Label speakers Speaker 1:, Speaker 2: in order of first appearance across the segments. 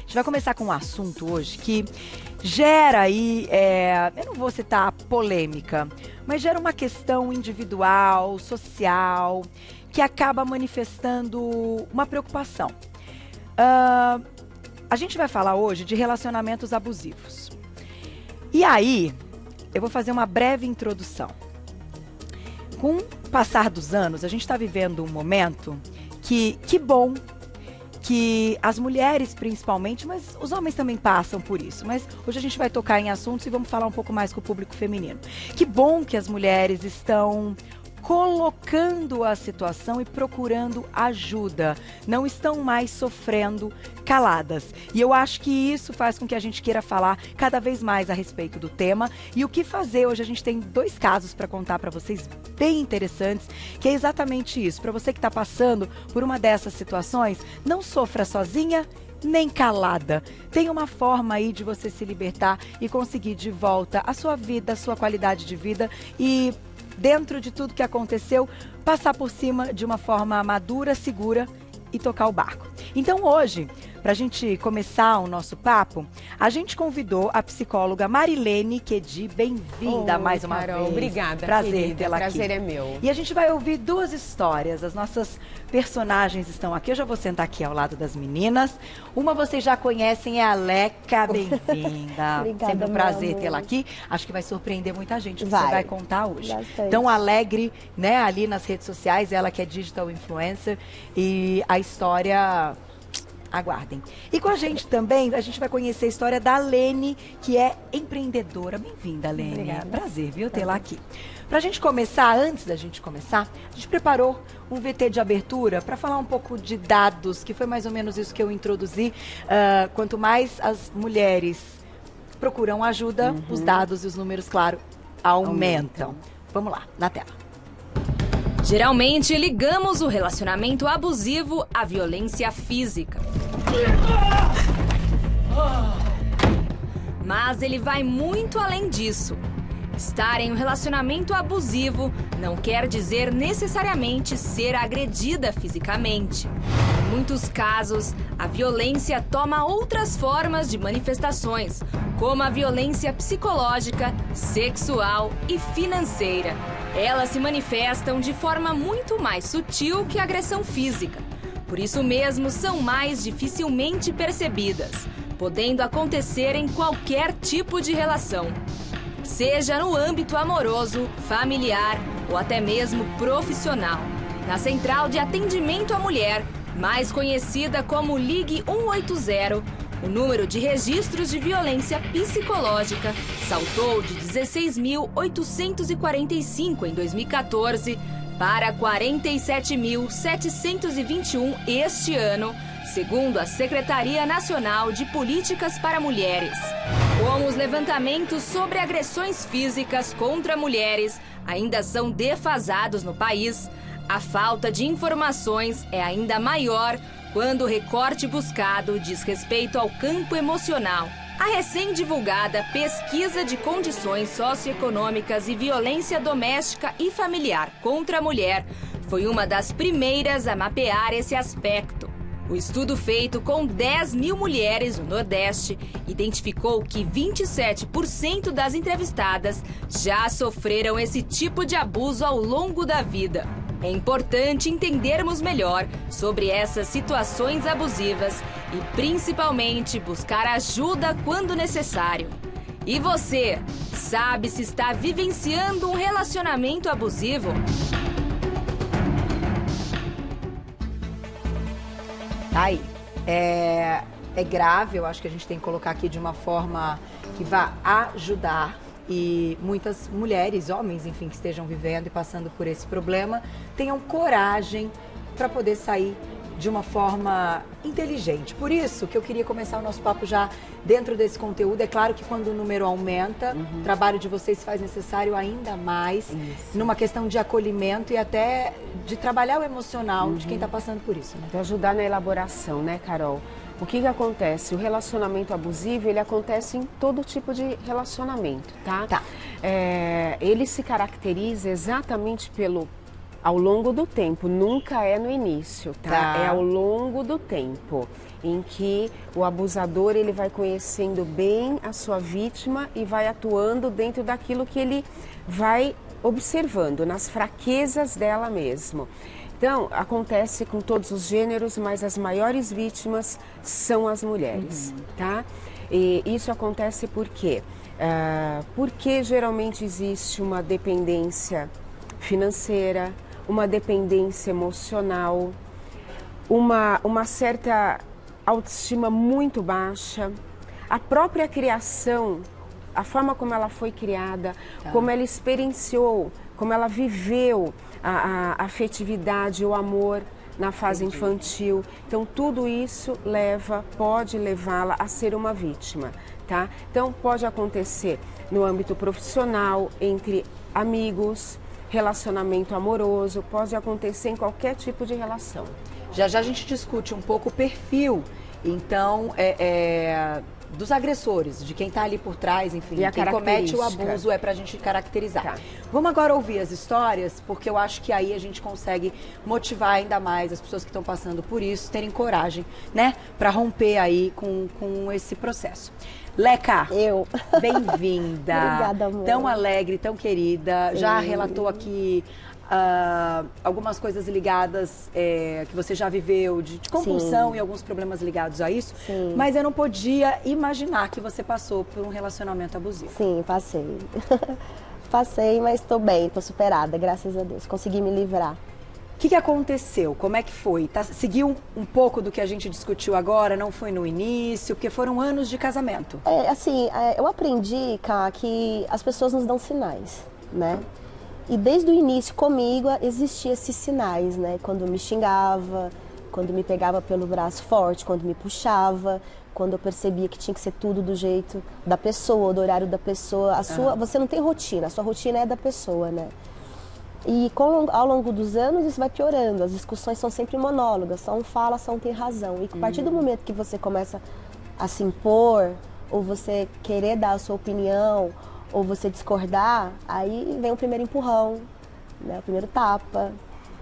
Speaker 1: gente vai começar com um assunto hoje que gera aí, eu não vou citar polêmica, mas gera uma questão individual, social, que acaba manifestando uma preocupação. A gente vai falar hoje de relacionamentos abusivos. E aí, eu vou fazer uma breve introdução. Com o passar dos anos, a gente está vivendo um momento que bom que as mulheres principalmente, mas os homens também passam por isso. Mas hoje a gente vai tocar em assuntos e vamos falar um pouco mais com o público feminino. Que bom que as mulheres estão colocando a situação e procurando ajuda. Não estão mais sofrendo caladas. E eu acho que isso faz com que a gente queira falar cada vez mais a respeito do tema. E o que fazer? Hoje a gente tem 2 casos para contar para vocês bem interessantes, que é exatamente isso. Para você que está passando por uma dessas situações, não sofra sozinha nem calada. Tem uma forma aí de você se libertar e conseguir de volta a sua vida, a sua qualidade de vida e dentro de tudo que aconteceu, passar por cima de uma forma madura, segura e tocar o barco. Então hoje, para a gente começar o nosso papo, a gente convidou a psicóloga Marilene Quedi. Bem-vinda mais uma
Speaker 2: Carol,
Speaker 1: vez.
Speaker 2: Obrigada,
Speaker 1: prazer tê-la aqui.
Speaker 2: Prazer é meu.
Speaker 1: E a gente vai ouvir 2 histórias. As nossas personagens estão aqui. Eu já vou sentar aqui ao lado das meninas. Uma vocês já conhecem, é a Leca. Bem-vinda.
Speaker 3: Obrigada,
Speaker 1: Sempre um prazer
Speaker 3: meu
Speaker 1: tê-la
Speaker 3: amor.
Speaker 1: aqui. Acho que vai surpreender muita gente o que
Speaker 3: Vai.
Speaker 1: você vai contar hoje.
Speaker 3: Bastante.
Speaker 1: Então, Alegre, né, ali nas redes sociais, ela que é digital influencer, e a história, aguardem. E com a gente também, a gente vai conhecer a história da Lene, que é empreendedora. Bem-vinda, Lene.
Speaker 3: Obrigada.
Speaker 1: Prazer, viu, tê-la aqui. Pra gente começar, antes da gente começar, a gente preparou um VT de abertura para falar um pouco de dados, que foi mais ou menos isso que eu introduzi. Quanto mais as mulheres procuram ajuda, os dados e os números, claro, aumentam. Vamos lá, na tela.
Speaker 4: Geralmente, ligamos o relacionamento abusivo à violência física. Mas ele vai muito além disso. Estar em um relacionamento abusivo não quer dizer necessariamente ser agredida fisicamente. Em muitos casos, a violência toma outras formas de manifestações, como a violência psicológica, sexual e financeira. Elas se manifestam de forma muito mais sutil que a agressão física. Por isso mesmo, são mais dificilmente percebidas, podendo acontecer em qualquer tipo de relação. Seja no âmbito amoroso, familiar ou até mesmo profissional. Na Central de Atendimento à Mulher, mais conhecida como Ligue 180, o número de registros de violência psicológica saltou de 16.845 em 2014 para 47.721 este ano, segundo a Secretaria Nacional de Políticas para Mulheres. Como os levantamentos sobre agressões físicas contra mulheres ainda são defasados no país, a falta de informações é ainda maior quando o recorte buscado diz respeito ao campo emocional. A recém-divulgada Pesquisa de Condições Socioeconômicas e Violência Doméstica e Familiar contra a Mulher foi uma das primeiras a mapear esse aspecto. O estudo feito com 10 mil mulheres no Nordeste identificou que 27% das entrevistadas já sofreram esse tipo de abuso ao longo da vida. É importante entendermos melhor sobre essas situações abusivas e, principalmente, buscar ajuda quando necessário. E você, sabe se está vivenciando um relacionamento abusivo?
Speaker 1: Tá aí. É grave, eu acho que a gente tem que colocar aqui de uma forma que vá ajudar. E muitas mulheres, homens, enfim, que estejam vivendo e passando por esse problema, tenham coragem para poder sair de uma forma inteligente. Por isso que eu queria começar o nosso papo já dentro desse conteúdo. É claro que quando o número aumenta, o trabalho de vocês se faz necessário ainda mais, numa questão de acolhimento e até de trabalhar o emocional de quem está passando por isso, né?
Speaker 2: De ajudar na elaboração, né, Carol? O que acontece? O relacionamento abusivo, ele acontece em todo tipo de relacionamento, tá? Ele se caracteriza exatamente ao longo do tempo, nunca é no início, tá? É ao longo do tempo. em que o abusador ele vai conhecendo bem a sua vítima e vai atuando dentro daquilo que ele vai observando, nas fraquezas dela mesmo. Então, acontece com todos os gêneros, mas as maiores vítimas são as mulheres, tá? E isso acontece por quê? Porque geralmente existe uma dependência financeira, uma dependência emocional, uma certa autoestima muito baixa, a própria criação, a forma como ela foi criada, como ela experienciou, como ela viveu a afetividade, o amor na fase infantil. Então, tudo isso pode levá-la a ser uma vítima, tá? Então, pode acontecer no âmbito profissional, entre amigos, relacionamento amoroso, pode acontecer em qualquer tipo de relação.
Speaker 1: Já já a gente discute um pouco o perfil, então, dos agressores, de quem está ali por trás, enfim, quem comete o abuso pra gente caracterizar. Tá. Vamos agora ouvir as histórias, porque eu acho que aí a gente consegue motivar ainda mais as pessoas que estão passando por isso, terem coragem, né, para romper aí com esse processo. Leca, bem-vinda.
Speaker 3: Obrigada, amor.
Speaker 1: Tão alegre, tão querida,
Speaker 3: Sim.
Speaker 1: já relatou aqui algumas coisas ligadas que você já viveu de compulsão e alguns problemas ligados a isso.
Speaker 3: Sim.
Speaker 1: Mas eu não podia imaginar que você passou por um relacionamento abusivo.
Speaker 3: Sim, passei. Passei, mas estou bem, estou superada, graças a Deus. Consegui me livrar.
Speaker 1: O que aconteceu? Como é que foi? Seguiu um pouco do que a gente discutiu agora? Não foi no início? Porque foram anos de casamento.
Speaker 3: Eu aprendi, Ká, que as pessoas nos dão sinais, né? E desde o início comigo existiam esses sinais, né? Quando me xingava, quando me pegava pelo braço forte, quando me puxava, quando eu percebia que tinha que ser tudo do jeito da pessoa, do horário da pessoa. Você não tem rotina, a sua rotina é da pessoa, né? E ao longo dos anos isso vai piorando, as discussões são sempre monólogas, só um fala, só um tem razão. E a partir do momento que você começa a se impor, ou você querer dar a sua opinião, ou você discordar, aí vem o primeiro empurrão, né? O primeiro tapa,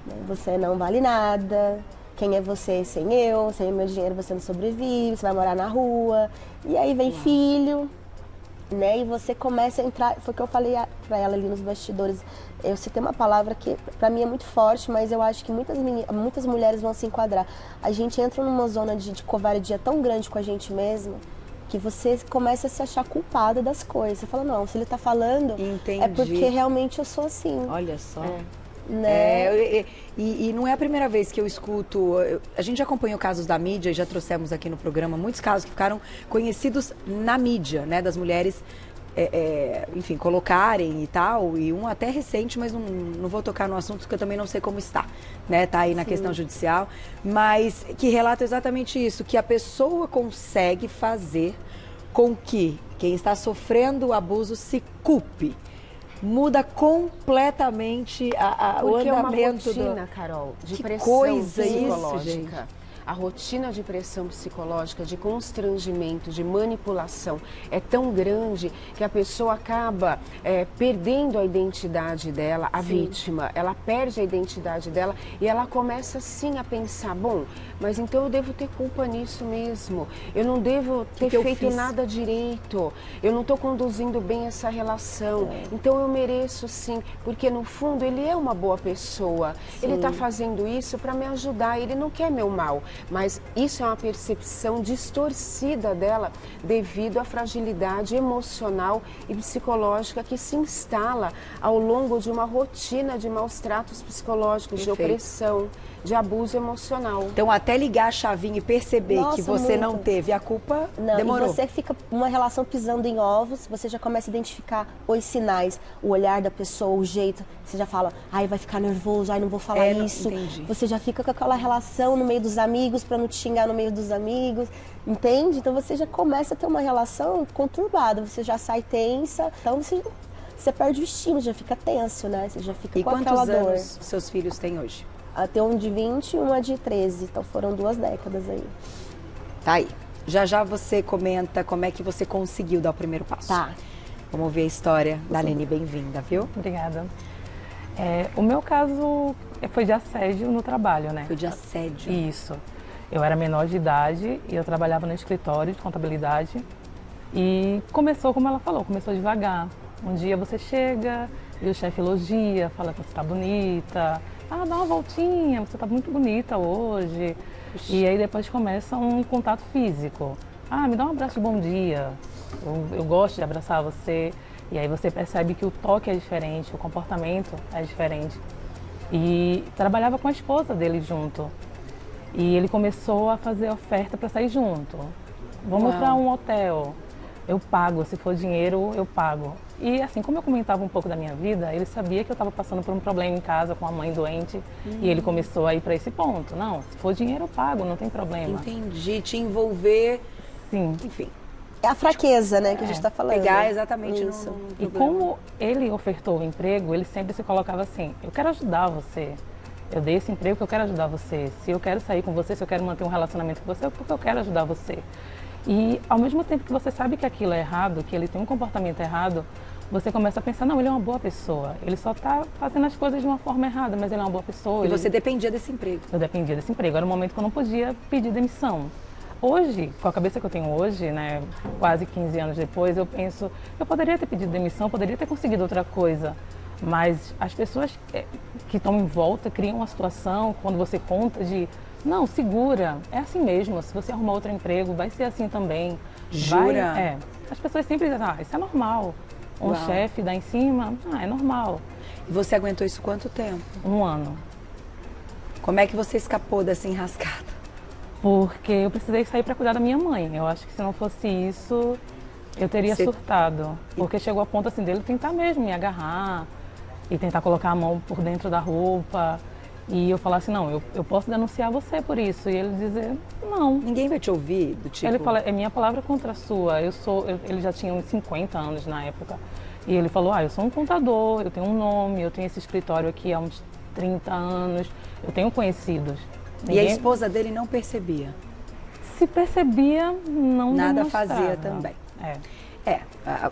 Speaker 3: né? Você não vale nada, quem é você sem eu, sem o meu dinheiro você não sobrevive, você vai morar na rua, e aí vem filho, né? E você começa a entrar, foi o que eu falei pra ela ali nos bastidores, eu citei uma palavra que pra mim é muito forte, mas eu acho que muitas mulheres vão se enquadrar. A gente entra numa zona de covardia tão grande com a gente mesma, que você começa a se achar culpada das coisas. Você fala, não, se ele tá falando, é porque realmente eu sou assim.
Speaker 1: Olha só.
Speaker 3: Né?
Speaker 1: E não é a primeira vez que eu escuto, a gente já acompanhou casos da mídia e já trouxemos aqui no programa muitos casos que ficaram conhecidos na mídia, né, das mulheres, enfim, colocarem e tal, e um até recente, mas não vou tocar no assunto porque eu também não sei como está, né, tá aí na questão judicial, mas que relata exatamente isso, que a pessoa consegue fazer com que quem está sofrendo o abuso se culpe. Muda completamente o andamento.
Speaker 2: É uma rotina, Carol, de pressão psicológica. A rotina de pressão psicológica, de constrangimento, de manipulação é tão grande que a pessoa acaba perdendo a identidade dela, a vítima. Ela perde a identidade dela e ela começa sim a pensar, bom, mas então eu devo ter culpa nisso mesmo. Eu não devo ter feito nada direito. Eu não estou conduzindo bem essa relação. Então eu mereço sim, porque no fundo ele é uma boa pessoa. Ele está fazendo isso para me ajudar, ele não quer meu mal. Mas isso é uma percepção distorcida dela devido à fragilidade emocional e psicológica que se instala ao longo de uma rotina de maus tratos psicológicos, de opressão, de abuso emocional.
Speaker 1: Então, até ligar a chavinha e perceber que você não teve a culpa, demorou.
Speaker 3: E você fica uma relação pisando em ovos, você já começa a identificar os sinais, o olhar da pessoa, o jeito. Você já fala, ai, vai ficar nervoso, ai, não vou falar isso. Você já fica com aquela relação no meio dos amigos, para não te xingar no meio dos amigos, entende? Então você já começa a ter uma relação conturbada, você já sai tensa, então você perde o estímulo, já fica tenso, né? Você já fica com aquela dor. E quantos
Speaker 1: anos seus filhos têm hoje?
Speaker 3: Tem um de 20 e uma de 13, então foram 2 décadas aí.
Speaker 1: Tá aí. Já já você comenta como é que você conseguiu dar o primeiro passo.
Speaker 3: Tá.
Speaker 1: Vamos ver a história da Aline, bem-vinda, viu?
Speaker 5: Obrigada. O meu caso foi de assédio no trabalho, né?
Speaker 1: Foi de assédio?
Speaker 5: Isso. Eu era menor de idade e eu trabalhava no escritório de contabilidade. E começou, como ela falou, começou devagar. Um dia você chega e o chefe elogia, fala que você está bonita. Ah, dá uma voltinha, você está muito bonita hoje. E aí depois começa um contato físico. Ah, me dá um abraço de bom dia. Eu gosto de abraçar você. E aí você percebe que o toque é diferente, o comportamento é diferente. E trabalhava com a esposa dele junto. E ele começou a fazer oferta para sair junto. Vamos para um hotel. Eu pago, se for dinheiro, eu pago. E assim, como eu comentava um pouco da minha vida, ele sabia que eu estava passando por um problema em casa com a mãe doente. E ele começou a ir para esse ponto. Não, se for dinheiro, eu pago, não tem problema.
Speaker 1: Entendi, te envolver.
Speaker 5: Sim.
Speaker 1: Enfim.
Speaker 3: É a fraqueza, né, que a gente está falando.
Speaker 1: Pegar exatamente
Speaker 3: Isso.
Speaker 1: no
Speaker 5: E
Speaker 1: problema.
Speaker 5: como ele ofertou o emprego, ele sempre se colocava assim, eu quero ajudar você. Eu dei esse emprego porque eu quero ajudar você. Se eu quero sair com você, se eu quero manter um relacionamento com você, é porque eu quero ajudar você. E ao mesmo tempo que você sabe que aquilo é errado, que ele tem um comportamento errado, você começa a pensar, não, ele é uma boa pessoa. Ele só está fazendo as coisas de uma forma errada, mas ele é uma boa pessoa.
Speaker 1: E você dependia desse emprego.
Speaker 5: Eu dependia desse emprego. Era um momento que eu não podia pedir demissão. Hoje, com a cabeça que eu tenho hoje, né, quase 15 anos depois, eu penso, eu poderia ter pedido demissão, poderia ter conseguido outra coisa. Mas as pessoas que estão em volta criam uma situação, quando você conta de, não, segura, é assim mesmo, se você arrumar outro emprego, vai ser assim também.
Speaker 1: Jura?
Speaker 5: As pessoas sempre dizem, ah, isso é normal. Um
Speaker 1: Uau.
Speaker 5: chefe dá em cima, é normal.
Speaker 1: E você aguentou isso quanto tempo?
Speaker 5: 1 ano.
Speaker 1: Como é que você escapou dessa enrascada?
Speaker 5: Porque eu precisei sair para cuidar da minha mãe. Eu acho que se não fosse isso, eu teria surtado. Porque chegou a ponto assim dele tentar mesmo me agarrar e tentar colocar a mão por dentro da roupa. E eu falar assim, não, eu posso denunciar você por isso. E ele dizer, não.
Speaker 1: Ninguém vai te ouvir, do tipo...
Speaker 5: Ele fala, é minha palavra contra a sua. Ele já tinha uns 50 anos na época. E ele falou, eu sou um contador, eu tenho um nome, eu tenho esse escritório aqui há uns 30 anos, eu tenho conhecidos.
Speaker 1: E a esposa dele não percebia?
Speaker 5: Se percebia, não
Speaker 1: Nada
Speaker 5: demonstrava.
Speaker 1: fazia também.
Speaker 5: É.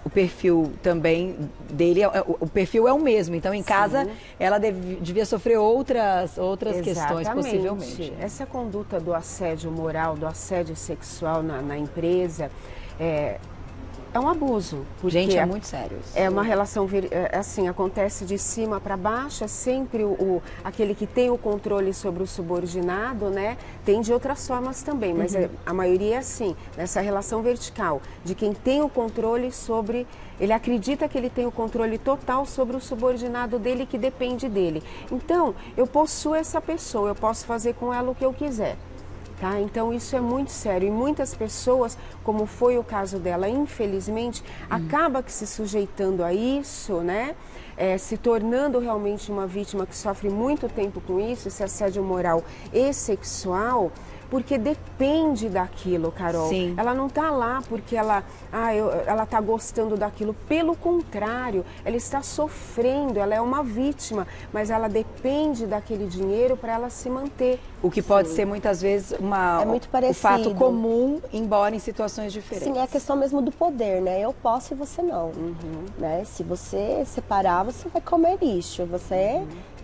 Speaker 1: O perfil também dele, o perfil é o mesmo. Então, em casa, ela devia sofrer outras questões, possivelmente.
Speaker 2: Essa conduta do assédio moral, do assédio sexual na empresa, é um abuso.
Speaker 1: Gente, é muito sério isso.
Speaker 2: É uma relação, assim, acontece de cima para baixo, é sempre aquele que tem o controle sobre o subordinado, né? Tem de outras formas também, mas a maioria é assim, nessa relação vertical, de quem tem o controle sobre, ele acredita que ele tem o controle total sobre o subordinado dele, que depende dele. Então, eu possuo essa pessoa, eu posso fazer com ela o que eu quiser. Tá? Então isso é muito sério e muitas pessoas, como foi o caso dela, infelizmente, acaba que se sujeitando a isso, né? Se tornando realmente uma vítima que sofre muito tempo com isso, esse assédio moral e sexual, porque depende daquilo, Carol.
Speaker 1: Sim.
Speaker 2: Ela não está lá porque ela está gostando daquilo. Pelo contrário, ela está sofrendo, ela é uma vítima, mas ela depende daquele dinheiro para ela se manter.
Speaker 1: O que pode ser muitas vezes
Speaker 3: É muito
Speaker 1: o
Speaker 3: parecido.
Speaker 1: fato comum, embora em situações diferentes.
Speaker 3: Sim, é a questão mesmo do poder, né? Eu posso e você não. Né? Se você separar, você vai comer lixo.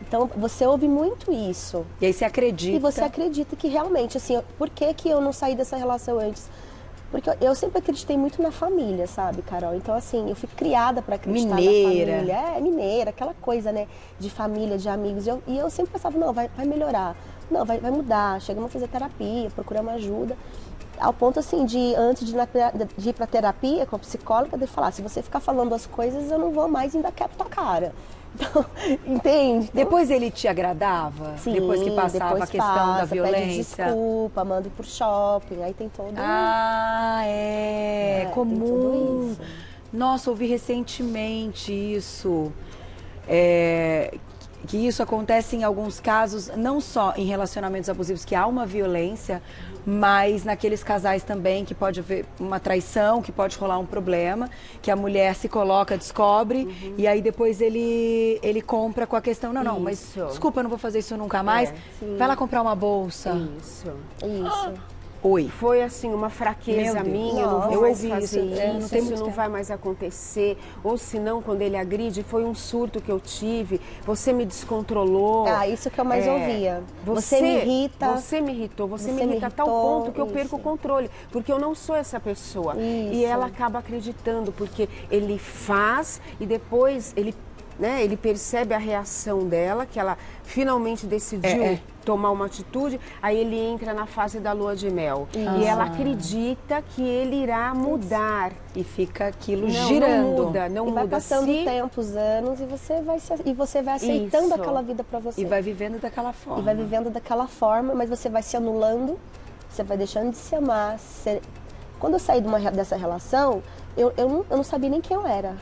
Speaker 3: Então, você ouve muito isso.
Speaker 1: E aí você acredita.
Speaker 3: E você acredita que realmente, assim, por que eu não saí dessa relação antes? Porque eu sempre acreditei muito na família, sabe, Carol? Então, assim, eu fui criada para acreditar
Speaker 1: Mineira.
Speaker 3: na família. Mineira, aquela coisa, né? De família, de amigos. E eu sempre pensava, não, vai melhorar. Não, vai mudar. Chegamos a fazer terapia, procurar uma ajuda. Ao ponto, assim, antes de ir pra terapia com a psicóloga, de falar, se você ficar falando as coisas, eu não vou mais, ainda quebro tua cara. Então, entende? Então,
Speaker 1: depois ele te agradava?
Speaker 3: sim,
Speaker 1: depois que passava
Speaker 3: depois
Speaker 1: a questão da violência?
Speaker 3: Pede desculpa, manda ir pro shopping, aí tem todo...
Speaker 1: comum.
Speaker 3: Tem tudo isso.
Speaker 1: Nossa, ouvi recentemente isso. Que isso acontece em alguns casos, não só em relacionamentos abusivos, que há uma violência, mas naqueles casais também que pode haver uma traição, que pode rolar um problema, que a mulher se coloca, descobre, e aí depois ele compra com a questão, não, mas desculpa, eu não vou fazer isso nunca mais. Vai lá comprar uma bolsa.
Speaker 2: Isso.
Speaker 1: Oi.
Speaker 2: Foi assim, uma fraqueza
Speaker 1: Meu Deus.
Speaker 2: minha, eu não
Speaker 1: Eu
Speaker 2: vou mais
Speaker 1: ouvi
Speaker 2: fazer
Speaker 1: isso, não
Speaker 2: isso,
Speaker 1: tem
Speaker 2: isso
Speaker 1: muito
Speaker 2: não
Speaker 1: tempo.
Speaker 2: vai mais acontecer. Ou se não, quando ele agride, foi um surto que eu tive, você me descontrolou.
Speaker 3: Ah, isso que eu mais ouvia. Você me irrita.
Speaker 2: Você me irritou, você me
Speaker 3: me
Speaker 2: irrita a tal
Speaker 3: irritou,
Speaker 2: ponto que eu perco o
Speaker 3: isso.
Speaker 2: controle, porque eu não sou essa pessoa. E
Speaker 3: Isso.
Speaker 2: ela acaba acreditando, porque ele faz e depois ele, né, ele percebe a reação dela, que ela finalmente decidiu tomar uma atitude, aí ele entra na fase da lua de mel. E ela acredita que ele irá mudar.
Speaker 1: E fica aquilo
Speaker 2: Não,
Speaker 1: girando.
Speaker 2: não muda, não
Speaker 3: E vai
Speaker 2: muda.
Speaker 3: passando
Speaker 2: Se-
Speaker 3: o tempo, os anos, e você vai aceitando
Speaker 2: Isso.
Speaker 3: aquela vida pra você.
Speaker 1: E vai vivendo daquela forma.
Speaker 3: E vai vivendo daquela forma, mas você vai se anulando, você vai deixando de se amar. Quando eu saí dessa relação, eu não sabia nem quem eu era.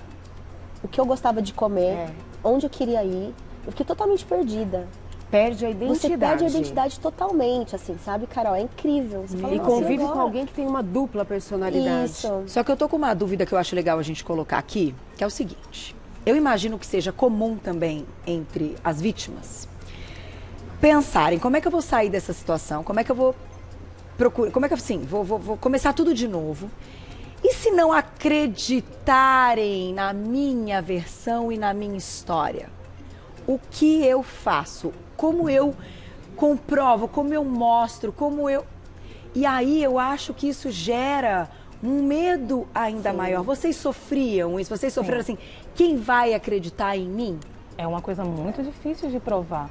Speaker 3: O que eu gostava de comer, onde eu queria ir. Eu fiquei totalmente perdida.
Speaker 2: Perde a identidade.
Speaker 3: Você perde a identidade totalmente, assim, sabe, Carol? É incrível. Você fala,
Speaker 2: E
Speaker 3: "Nossa,
Speaker 2: convive
Speaker 3: agora?"
Speaker 2: com alguém que tem uma dupla personalidade.
Speaker 3: Isso.
Speaker 1: Só que eu tô com uma dúvida que eu acho legal a gente colocar aqui, que é o seguinte. Eu imagino que seja comum também entre as vítimas pensarem como é que eu vou sair dessa situação, como é que eu vou procurar, como é que eu, assim, vou começar tudo de novo. E se não acreditarem na minha versão e na minha história? O que eu faço? Como eu comprovo? Como eu mostro? Como eu... E aí eu acho que isso gera um medo ainda maior. Vocês sofriam isso? Vocês sofreram assim, quem vai acreditar em mim?
Speaker 5: É uma coisa muito difícil de provar.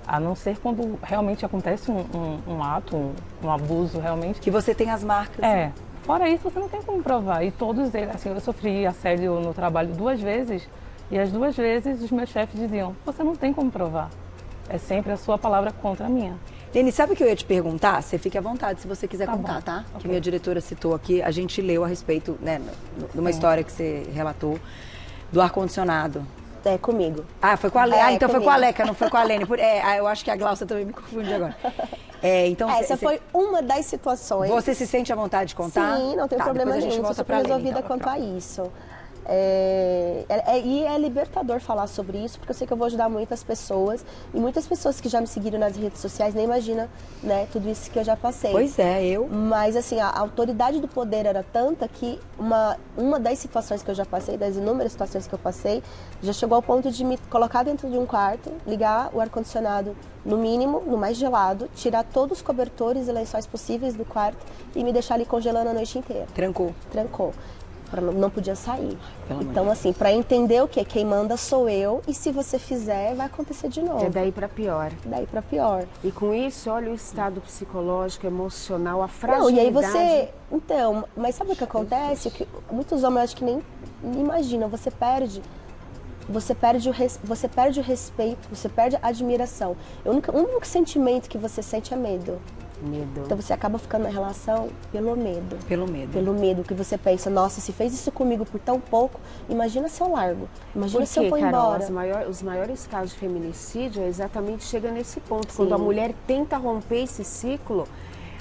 Speaker 5: A não ser quando realmente acontece um ato, um abuso realmente.
Speaker 1: Que você tem as marcas.
Speaker 5: É. Fora isso, você não tem como provar. E todos eles, assim, eu sofri assédio no trabalho 2 vezes. E as 2 vezes os meus chefes diziam, você não tem como provar. É sempre a sua palavra contra a minha.
Speaker 1: Lene, sabe o que eu ia te perguntar? Você fique à vontade se você quiser
Speaker 5: Tá
Speaker 1: contar,
Speaker 5: bom.
Speaker 1: tá?
Speaker 5: Ok.
Speaker 1: Que minha diretora citou aqui, a gente leu a respeito, né, numa história que você relatou, do ar-condicionado.
Speaker 3: É comigo.
Speaker 1: Ah, foi com a Lene. Então foi
Speaker 3: comigo.
Speaker 1: com a Leca, não foi com a Lene. Eu acho que a Glaucia também me confunde agora. Então,
Speaker 3: Essa foi uma das situações.
Speaker 1: Você se sente à vontade de contar?
Speaker 3: Sim, não tem
Speaker 1: Tá,
Speaker 3: problema
Speaker 1: depois a gente
Speaker 3: nenhum.
Speaker 1: volta
Speaker 3: Sou super
Speaker 1: pra Lene,
Speaker 3: resolvida
Speaker 1: então.
Speaker 3: quanto a isso. E é libertador falar sobre isso, porque eu sei que eu vou ajudar muitas pessoas. E muitas pessoas que já me seguiram nas redes sociais nem imaginam, né, tudo isso que eu já passei.
Speaker 1: Pois é, eu...
Speaker 3: Mas assim, a autoridade do poder era tanta que uma das situações que eu já passei, das inúmeras situações que eu passei, já chegou ao ponto de me colocar dentro de um quarto, ligar o ar-condicionado no mínimo, no mais gelado, tirar todos os cobertores e lençóis possíveis do quarto e me deixar ali congelando a noite inteira.
Speaker 1: Trancou.
Speaker 3: Trancou. Não podia sair.
Speaker 1: Pelo amor
Speaker 3: Então, assim, para entender o que quem manda sou eu, e se você fizer, vai acontecer de novo.
Speaker 2: É daí para pior.
Speaker 3: Daí para pior.
Speaker 2: E com isso, olha o estado psicológico, emocional, a
Speaker 3: Não,
Speaker 2: fragilidade.
Speaker 3: e aí você... Então, mas sabe o que acontece? Que muitos homens, acho que nem imaginam, você perde o respeito, você perde a admiração. O único sentimento que você sente é medo.
Speaker 2: Medo.
Speaker 3: Então você acaba ficando na relação pelo medo.
Speaker 1: Pelo medo.
Speaker 3: Pelo medo que você pensa, nossa, se fez isso comigo por tão pouco, imagina se eu largo, imagina se eu for
Speaker 2: Carol,
Speaker 3: embora.
Speaker 2: os maiores casos de feminicídio exatamente chega nesse ponto.
Speaker 3: Sim.
Speaker 2: Quando a mulher tenta romper esse ciclo,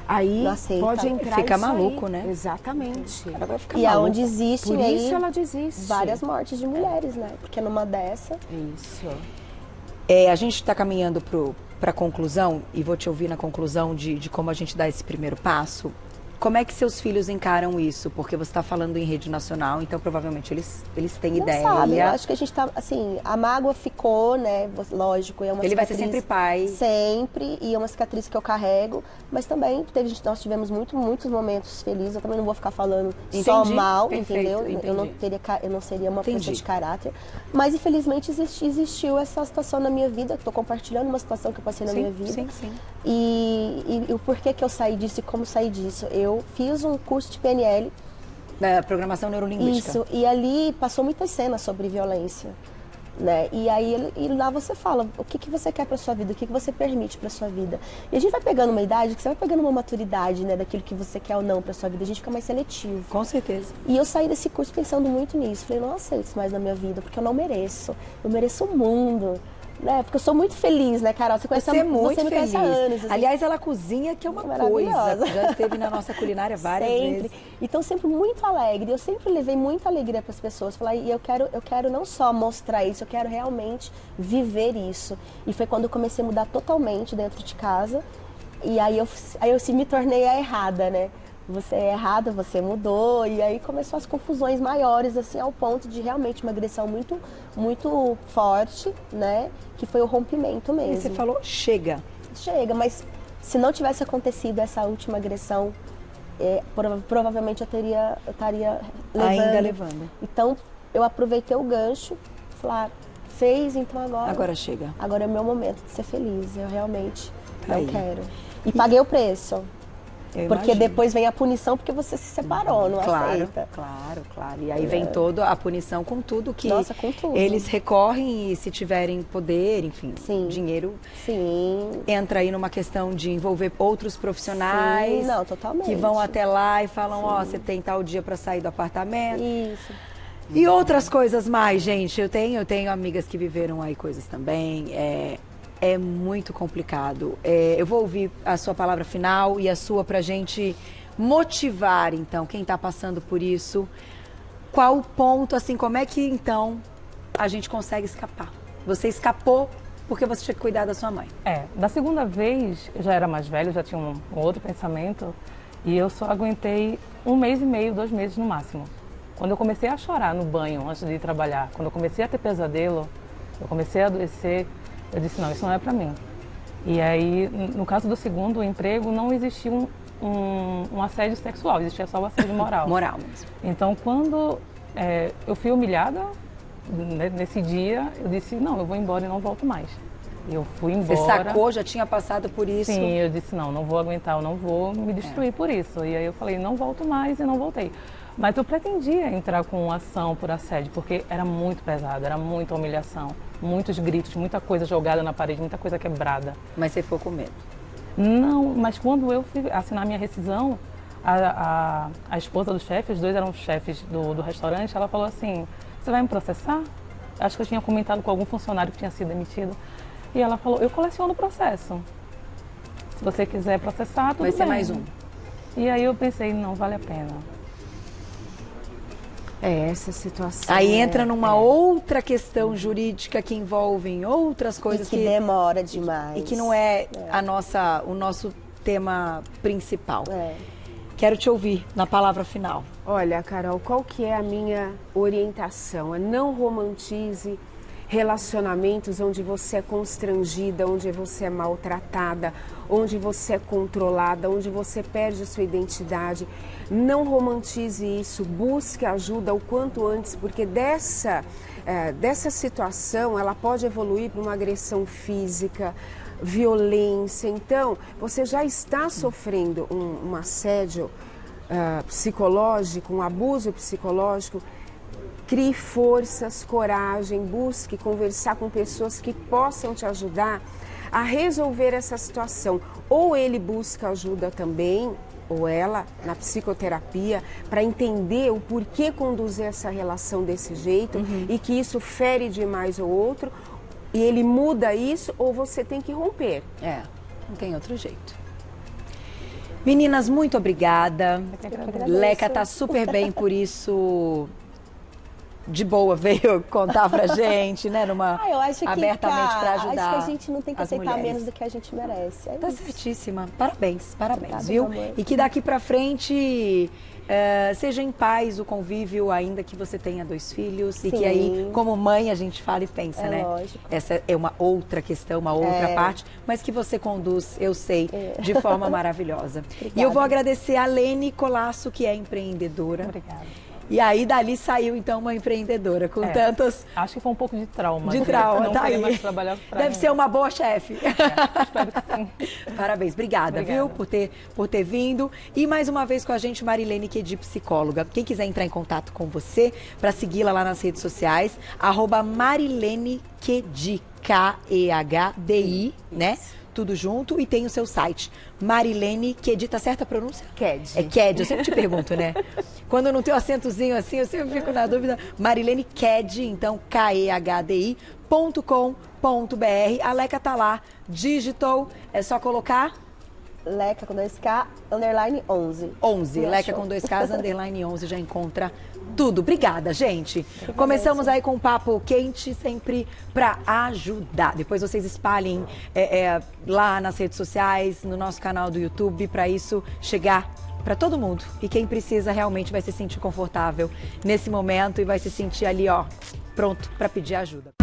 Speaker 2: aí
Speaker 3: Não aceita.
Speaker 2: pode entrar
Speaker 1: Fica
Speaker 2: isso
Speaker 1: maluco,
Speaker 2: aí.
Speaker 1: né?
Speaker 2: Exatamente.
Speaker 1: Ela vai ficar
Speaker 3: E
Speaker 1: maluca.
Speaker 3: aonde existe
Speaker 2: Por
Speaker 3: aí
Speaker 2: isso ela desiste.
Speaker 3: várias mortes de mulheres, né? Porque numa dessa...
Speaker 2: Isso.
Speaker 1: A gente está caminhando para a conclusão, e vou te ouvir na conclusão de como a gente dá esse primeiro passo. Como é que seus filhos encaram isso? Porque você está falando em rede nacional, então provavelmente eles têm
Speaker 3: Não
Speaker 1: ideia.
Speaker 3: sabe, eu acho que a gente tá, assim, a mágoa ficou, né, lógico, é uma
Speaker 1: Ele vai ser
Speaker 3: cicatriz
Speaker 1: sempre pai.
Speaker 3: Sempre, e é uma cicatriz que eu carrego, mas também nós tivemos muitos momentos felizes, eu também não vou ficar falando só
Speaker 1: Entendi,
Speaker 3: mal,
Speaker 1: perfeito,
Speaker 3: entendeu? Eu não seria uma
Speaker 1: Entendi.
Speaker 3: pessoa de caráter, mas infelizmente existiu essa situação na minha vida, estou compartilhando uma situação que eu passei na minha vida.
Speaker 1: Sim, sim.
Speaker 3: E o porquê que eu saí disso e como saí disso. Eu fiz um curso de PNL.
Speaker 1: Da programação neurolinguística.
Speaker 3: Isso, e ali passou muitas cenas sobre violência. Né? E aí lá você fala o que você quer para sua vida, o que você permite para sua vida. E a gente vai pegando uma idade que você vai pegando uma maturidade, né, daquilo que você quer ou não para sua vida, a gente fica mais seletivo.
Speaker 1: Com certeza.
Speaker 3: E eu saí desse curso pensando muito nisso. Falei, não aceito isso mais na minha vida, porque eu não mereço. Eu mereço o mundo. Né? Porque eu sou muito feliz, né, Carol? Você conhece
Speaker 1: Você é muito
Speaker 3: você me
Speaker 1: feliz.
Speaker 3: conhece há anos. Assim.
Speaker 1: Aliás, ela cozinha, que é uma
Speaker 3: Maravilhosa.
Speaker 1: coisa. Já esteve na nossa culinária várias vezes.
Speaker 3: Então, sempre muito alegre. Eu sempre levei muita alegria para as pessoas. Falei, e eu quero não só mostrar isso, eu quero realmente viver isso. E foi quando eu comecei a mudar totalmente dentro de casa. E aí eu me tornei a errada, né? Você é errada, você mudou. E aí começou as confusões maiores, assim, ao ponto de realmente uma agressão muito, muito forte, né? Que foi o rompimento mesmo.
Speaker 1: E você falou, chega.
Speaker 3: Chega, mas se não tivesse acontecido essa última agressão, provavelmente eu estaria levando.
Speaker 1: Ainda levando.
Speaker 3: Então, eu aproveitei o gancho, falar, fez, então agora...
Speaker 1: Agora chega.
Speaker 3: Agora é o meu momento de ser feliz, eu realmente
Speaker 1: Aí.
Speaker 3: não quero. E paguei o preço.
Speaker 1: Eu
Speaker 3: Porque
Speaker 1: imagino.
Speaker 3: depois vem a punição porque você se separou, não aceita.
Speaker 1: Claro. E aí vem toda a punição com tudo que
Speaker 3: Nossa, com tudo.
Speaker 1: eles recorrem e se tiverem poder, enfim,
Speaker 3: Sim.
Speaker 1: dinheiro,
Speaker 3: Sim.
Speaker 1: entra aí numa questão de envolver outros profissionais.
Speaker 3: Sim, não, totalmente.
Speaker 1: Que vão até lá e falam, ó, você tem tal dia para sair do apartamento.
Speaker 3: Isso.
Speaker 1: E outras coisas mais, gente. Eu tenho amigas que viveram aí coisas também. É muito complicado. Eu vou ouvir a sua palavra final e a sua pra gente motivar, então, quem tá passando por isso. Qual o ponto, assim, como é que, então, a gente consegue escapar? Você escapou porque você tinha que cuidar da sua mãe.
Speaker 5: Da segunda vez, eu já era mais velha, já tinha um outro pensamento. E eu só aguentei 1 mês e meio, 2 meses no máximo. Quando eu comecei a chorar no banho antes de ir trabalhar, quando eu comecei a ter pesadelo, eu comecei a adoecer, eu disse, não, isso não é pra mim. E aí, no caso do segundo emprego, não existia um assédio sexual, existia só o assédio moral.
Speaker 1: Moral mesmo.
Speaker 5: Então, quando eu fui humilhada, nesse dia, eu disse, não, eu vou embora e não volto mais. E eu fui embora.
Speaker 1: Você sacou, já tinha passado por isso?
Speaker 5: Sim, eu disse, não vou aguentar, eu não vou me destruir por isso. E aí eu falei, não volto mais e não voltei. Mas eu pretendia entrar com ação por assédio, porque era muito pesado, era muita humilhação, muitos gritos, muita coisa jogada na parede, muita coisa quebrada.
Speaker 1: Mas você ficou com medo?
Speaker 5: Não, mas quando eu fui assinar minha rescisão, a esposa do chefe, os dois eram chefes do restaurante, ela falou assim, você vai me processar? Acho que eu tinha comentado com algum funcionário que tinha sido demitido. E ela falou, eu coleciono o processo. Se você quiser processar, tudo bem.
Speaker 1: Vai ser mais um.
Speaker 5: E aí eu pensei, não vale a pena.
Speaker 2: Essa situação.
Speaker 1: Aí entra numa outra questão jurídica que envolve outras coisas
Speaker 3: E que demora demais.
Speaker 1: E que não é o nosso tema principal.
Speaker 3: É.
Speaker 1: Quero te ouvir na palavra final.
Speaker 2: Olha, Carol, qual que é a minha orientação? Não romantize relacionamentos onde você é constrangida, onde você é maltratada, onde você é controlada, onde você perde a sua identidade. Não romantize isso, busque ajuda o quanto antes, porque dessa situação ela pode evoluir para uma agressão física, violência. Então, você já está sofrendo um assédio psicológico, um abuso psicológico. Crie forças, coragem, busque conversar com pessoas que possam te ajudar a resolver essa situação. Ou ele busca ajuda também, ou ela, na psicoterapia, para entender o porquê conduzir essa relação desse jeito e que isso fere demais o outro, e ele muda isso, ou você tem que romper.
Speaker 1: Não tem outro jeito. Meninas, muito obrigada. Leca tá super bem por isso. De boa, veio contar pra gente, né?
Speaker 3: Eu acho que,
Speaker 1: abertamente para ajudar.
Speaker 3: Acho que a gente não tem que aceitar
Speaker 1: mulheres.
Speaker 3: menos do que a gente merece.
Speaker 1: Tá certíssima. Parabéns,
Speaker 3: Obrigada,
Speaker 1: viu?
Speaker 3: meu amor.
Speaker 1: E que daqui pra frente seja em paz o convívio, ainda que você tenha 2 filhos. E
Speaker 3: Sim.
Speaker 1: que aí, como mãe, a gente fala e pensa, né?
Speaker 3: Lógico.
Speaker 1: Essa é uma outra questão, uma outra parte, mas que você conduz, eu sei, de forma maravilhosa. E eu vou agradecer a Lene Colasso, que é empreendedora.
Speaker 5: Obrigada.
Speaker 1: E aí, dali saiu, então, uma empreendedora com tantas...
Speaker 5: Acho que foi um pouco de trauma.
Speaker 1: De trauma,
Speaker 5: não
Speaker 1: tá
Speaker 5: querer
Speaker 1: aí.
Speaker 5: mais trabalhar pra
Speaker 1: Deve
Speaker 5: mim.
Speaker 1: ser uma boa chefe.
Speaker 5: Espero que sim.
Speaker 1: Parabéns, obrigada,
Speaker 5: Obrigada.
Speaker 1: viu, por ter vindo. E mais uma vez com a gente, Marilene Quedi, psicóloga. Quem quiser entrar em contato com você, para segui-la lá nas redes sociais, @Marilene Quedi, K-E-H-D-I, né? Tudo junto, e tem o seu site, Marilene Quedi, tá certa a pronúncia?
Speaker 2: Quedi.
Speaker 1: É Quedi, eu sempre te pergunto, né? Quando não tem o acentozinho assim, eu sempre fico na dúvida. Marilene Quedi, então, KEHDI.com.br. A Leca tá lá, digital, é só colocar
Speaker 3: Leca com 2K, underline 11.
Speaker 1: 11,
Speaker 3: Me
Speaker 1: Leca
Speaker 3: achou.
Speaker 1: com 2Ks, underline 11, já encontra tudo. Obrigada, gente. Começamos aí com um papo quente, sempre para ajudar. Depois vocês espalhem lá nas redes sociais, no nosso canal do YouTube, para isso chegar para todo mundo. E quem precisa realmente vai se sentir confortável nesse momento e vai se sentir ali, ó, pronto para pedir ajuda.